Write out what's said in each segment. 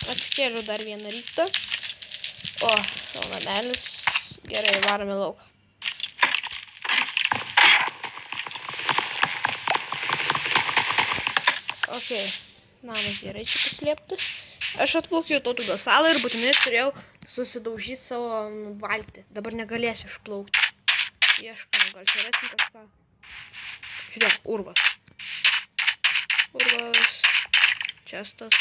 Atsikėliau dar vieną rytą. O, savo namelis. Gerai, varome lauk. Ok, namas gerai čia paslėptas. Aš atplaukiau Tautvydo salą ir būtinai turėjau susidaužyti savo valtį. Dabar negalėsiu išplaukti. Ieškau, gal čia rasim kažką. Žiūrėk, urvas. Urvas. Čestas.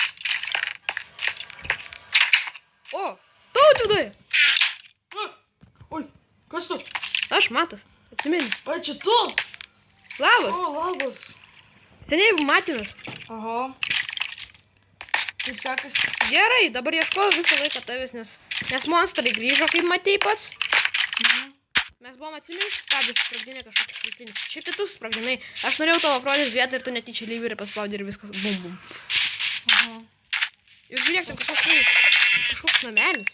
O, Tautvydai! Oi, kas tu? Aš Matas, atsimeni. Ai, čia tu? Labas. O, labas. Seniai matėmės. Aha. Kaip sekasi? Gerai, dabar ieškojau visą laiką tavęs, nes monstrai grįžo, kaip matei pats. Mes buvom atsimeni sustabdęs sprogdinę kažkokį šaltinį. Šiaip tu sprogdinai. Aš norėjau tavo aprodyti vietą ir tu netyčia lyvirį paspaudė ir viskas bum bum. Aha. Ir žiūrėk, ten kažkoks namelis.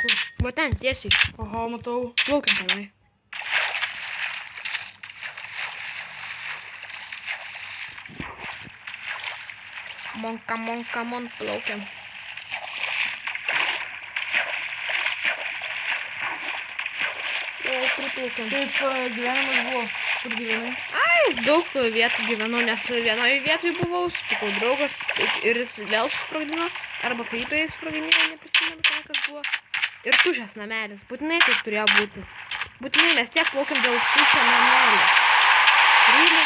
Kur? Va ten, tiesiai. Aha, matau. Plaukiam tenai. Mon, plaukiam. Priplaukiam. Kaip gyvenimas buvo? Kur gyvenai? Ai, daug vietų gyvenau, nes vienoje vietoje buvau, sutikau draugas ir jis vėl susprogdino, arba kaip jis sprogdinėjo, neprisimenu, kas buvo. Ir tušęs namelis, būtinai taip turėjo būti. Būtinai mes tiek plaukiam dėl tušę namelį. Rylį.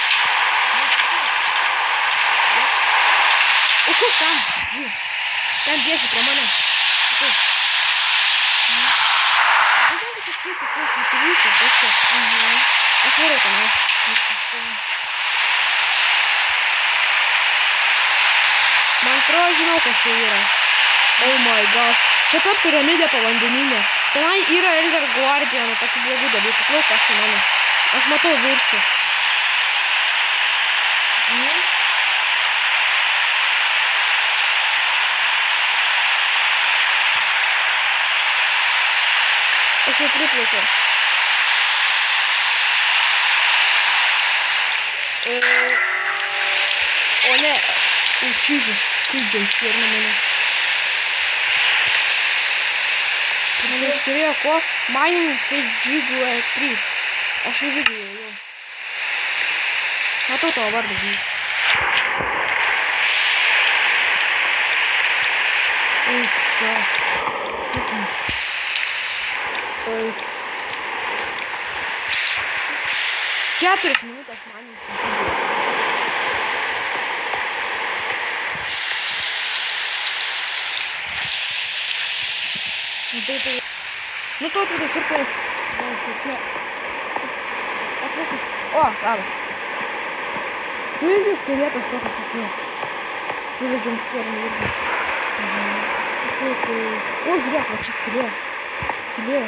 O kas tam? Ten tiesiai pro mane. Aš varau tenai. Man atrodo, žinau, kas čia yra. Oh my gosh. Čia ta piramidė povandeninė. Tenai yra Elder Guardian, tokių blogų dalykų. Plauk pas mane. Aš matau viršų. Aš jau priplaukiau. O ne. O Jesus. Kaip džiaugsmė ir mane. Man iškirėjo ko? Mining Fedžigu 3. Aš į video jau. Matau tavo vardą, žinai. Eik, so. Eik. 4 minutės Mining Fedžigu. Nu, Tautvydai, kur tu esi? Aš čia. O, labas. Tu irgi iš kairėtos to kažkokio. Tu vedžiam skėrinį irgi. O, žiūrėk, va čia skylė. Skylė.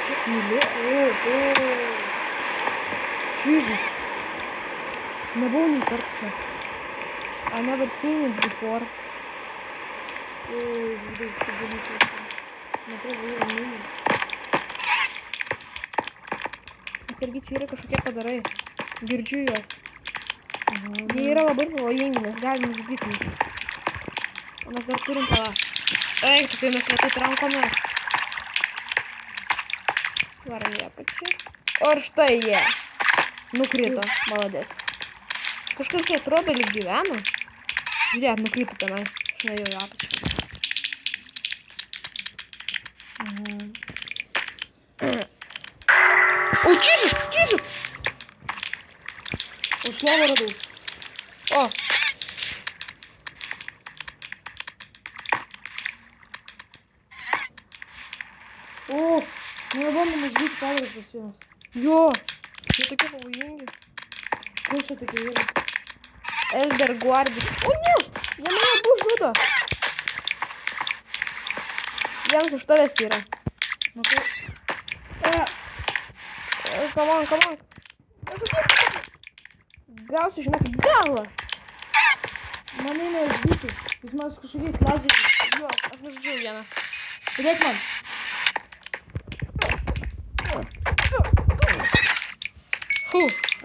Skylė. O. Jesus. Nebuvau nei kartų čia. I never seen it before. O, žiūrėk, čia dalykai. Matau, yra mini. Irgi čia yra kažkokie padarai. Girdžiu juos. Jie yra labai pavojingi, nes galim žudyti jus. O mes dar turim palą. Eik, tu kai mes lėtai rankomės. Varom ją pačią. O ir štai jie. Nukrito. Maladės. Kažkas jie atrodo lyg gyvena. Žiūrėk, nukrito tenai. Aš nuėjau ją pačią. O, Jesus! Jesus! O, šlovą radau. O. O, nebandom uždėti kadras tas vienas. Jo, jie tokie pavojingi. Kur čia tokie yra? Elder Guardian. O, ne! Jie mane abu žudo. Jiems už tavęs yra. Matau. Come on. Gausiu, žinok, galą. Man eina uždyti. Jis man su kažkokiais lazeriais. Jo, aš nužudžiau vieną. Padėk man.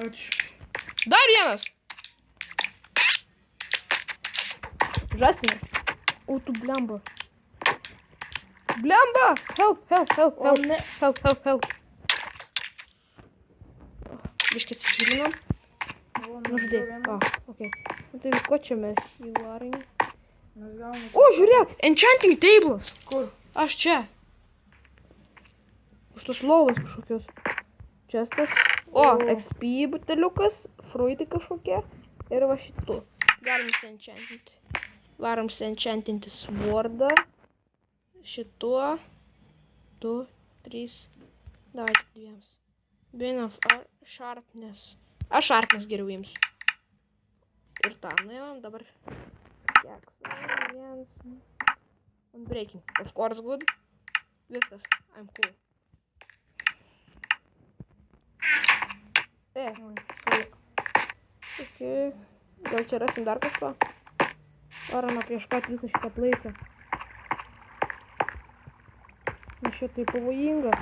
Ačiū. Dar vienas. Žąsine. O, tu blemba. Blemba! Help, help, help, O, help, ne. help, help, help. Biškai atsigilinam. Nužudėjai. O, okei. Nu tai ko čia mes jį varom? Mes gauname. O, žiūrėk, enchanting tables. Kur? Aš čia. Už tos lovos kažkokios. Čestas. O, O. XP buteliukas, fruitai kažkokie. Ir va šitų. Galim enchantinti. Varom enchantinti swordą. Šituo. 2, 3. Davai tik dviems. Bin of sharpness. Aš sharpness geriau imsiu. Ir tą, nuėjom dabar. Keksą. Vienas. Unbreaking. Of course good. Viskas. I'm cool. Okay. Gal čia rasim dar kažko? Varom apieškoti visą šitą plaisą. Nes čia tai pavojinga.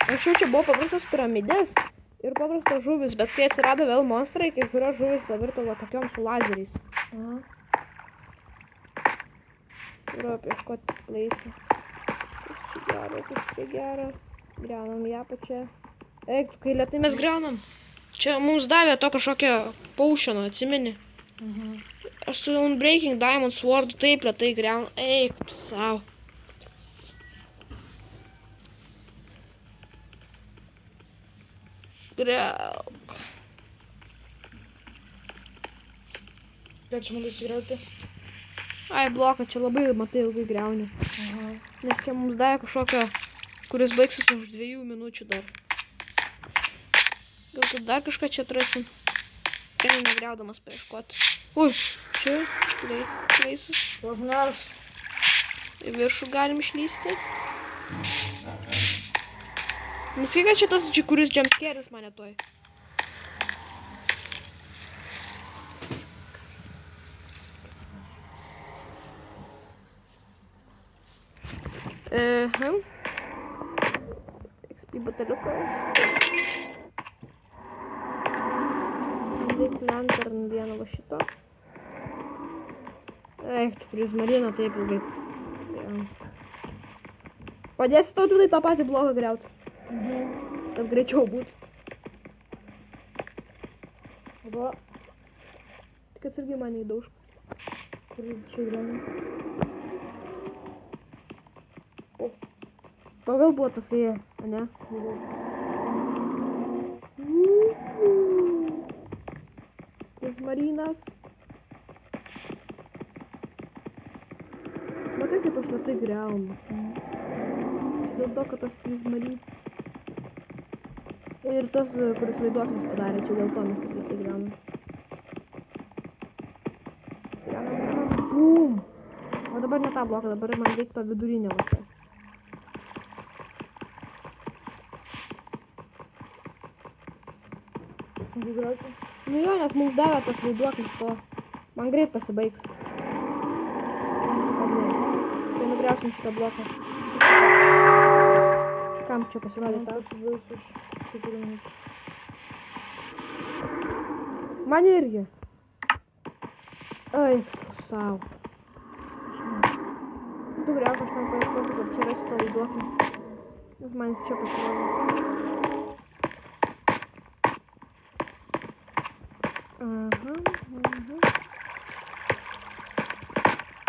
Anksčiau čia buvo paprastos piramidės ir paprastos žuvis, bet kai atsirado vėl monstrai, kai kurios žuvis pavirto va tokiom su lazeriais. Aha. Turiu apieškoti plaisą. Kas čia gera. Griaunam ją pačią. Eik, kai lėtai mes griaunam. Čia mums davė to kažkokio paušino, atsimeni? Mhm. Aš su Unbreaking Diamond Swordu taip lėtai griaunu. Eik, tu savo. Griauk. Ką čia man įsigriauti? Ai, bloką, čia labai, matai, ilgai griauni. Aha. Nes čia mums davė kažkokio, kuris baigsis už 2 minučių dar. Gal tu dar kažką čia atrasim? Einu negriaudamas paieškoti. Ui, čia plaisas. Vagnaras. Į viršų galim išlysti. Nesakai, kad čia tas, kuris jumpscare'is mane toj. XP bataliukas. Lik lantern vieną va šito. Eik, tu prizmarina taip ilgai. Padėsi tau tai tą patį blogą griauti. Kad greičiau būtų. Va. Tik atsargiai mane įdaužk. Kur čia gyvena? To vėl buvo tas ėję, ane? Prizmarinas. Matai, kaip aš lėtai griaunu. Dėl to, kad tas prizmarinas. Ir tas, kuris vaiduoklis padarė, čia dėl to mes taip lėtai griaunam. Griaunam. Bum! O dabar ne tą bloką, dabar man reikia to vidurinio va. Sunku grauti? Nu jo, nes mums davė tas vaiduoklis to. Man greit pasibaigs. Ar ne? Tai nugriausim šitą bloką. Kam čia pasirodė tau? Pasibaigs už 4 minučių. Man irgi. Ai, tu savo. Tu griauk, aš tam paieškosiu, kad čia rasiu to vaiduoklį. Nes man jis čia pasirodė. Aha.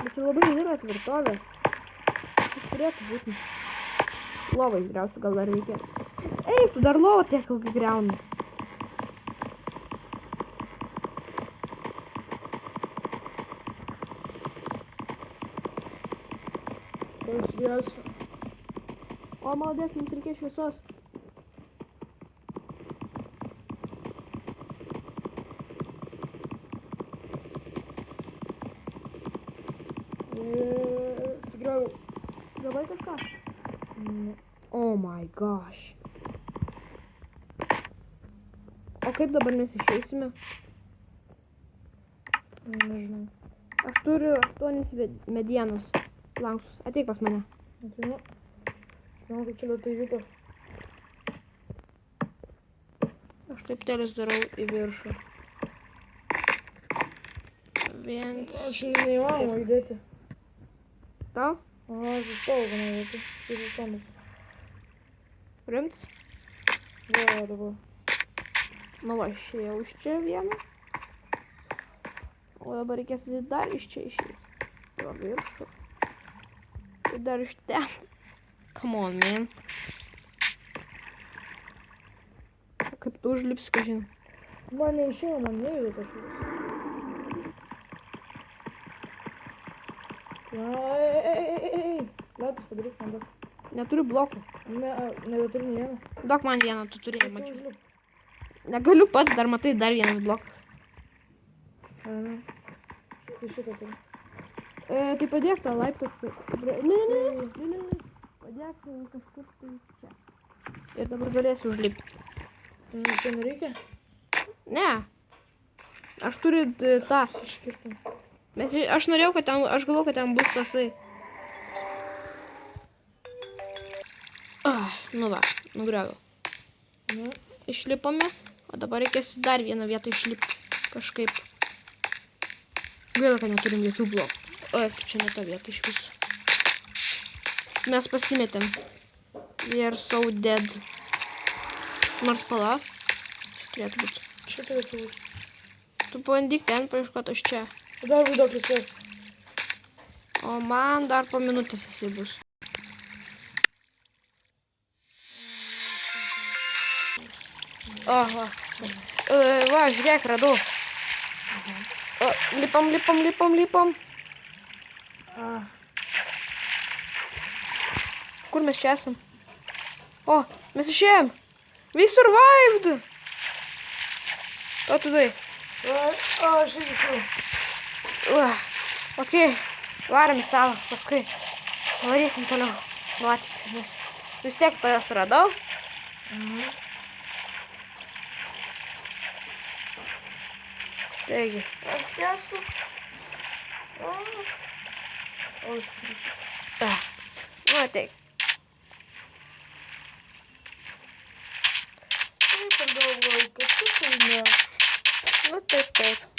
Bet čia labai didelė tvirtovė. Jis turėtų būti. Lovai griausiu, gal dar reikės. Ei, tu dar lovą tiek ilgai griauni. Pasvėsiu. O, malodės, mums reikės šviesos. Sugriauju. Gavai kažką? Ne. Oh my gosh. O kaip dabar mes išeisime? Nežinau. Aš turiu 8 medienos lanksus. Ateik pas mane. Ateinu. Žinau, kad čia lėtai vyko. Aš taip telis darau į viršų. Viens. Aš neįmanoma judėti. Tau? Aha, aš įstojau gana vietą. Tai yra šonas. Rimtas? Va, dabar. Nu va, išėjau iš čia vieną. O dabar reikės dar iš čia išeiti. Jo, viršų. Ir dar iš ten. Come on, man. O kaip tu užlipsi, kažin? Man neišėjo, man neįvė kažkas. Ei. Ledus padaryk man daug. Neturiu blokų. Nebeturiu nei vieną. Duok man vieną, tu turėjai, Tu mačiau. užlip. Negaliu pats, dar matai, dar vienas blokas. Aha. Tai šitą turiu. Tai padėk tą laiptą. Ne. Padėk kažkur tai čia. Ir dabar galėsiu užlipti. Čia nereikia? Ne. Aš turiu tą. Iškirtim. Aš norėjau, kad ten, aš galvoju, kad ten bus tasai. Nu va, nugrioviau. Na, Išlipome, o dabar reikės dar vieną vietą išlipti. Kažkaip. Gaila, kad neturim jokių blokų. Oi, čia ne ta vieta iš visų. Mes pasimetėm. We are so dead. Nors pala. Čia turėtų būti. čia turėtų būti. Tu pabandyk ten paieškoti, aš čia. Dar vidoklis čia. O man dar po minutės jisai bus. Aha. Va, žiūrėk, radau. Lipam. Kur mes čia esam? O, mes išėjom. We survived. O, tudai. Aš išėjau. Ok, varom į salą, paskui varysim toliau nuotykių, nes vis tiek to jos radau. Taigi, Paskęstu. nu ateik. Taip, galvoju, kad tu tai ne. Nu taip.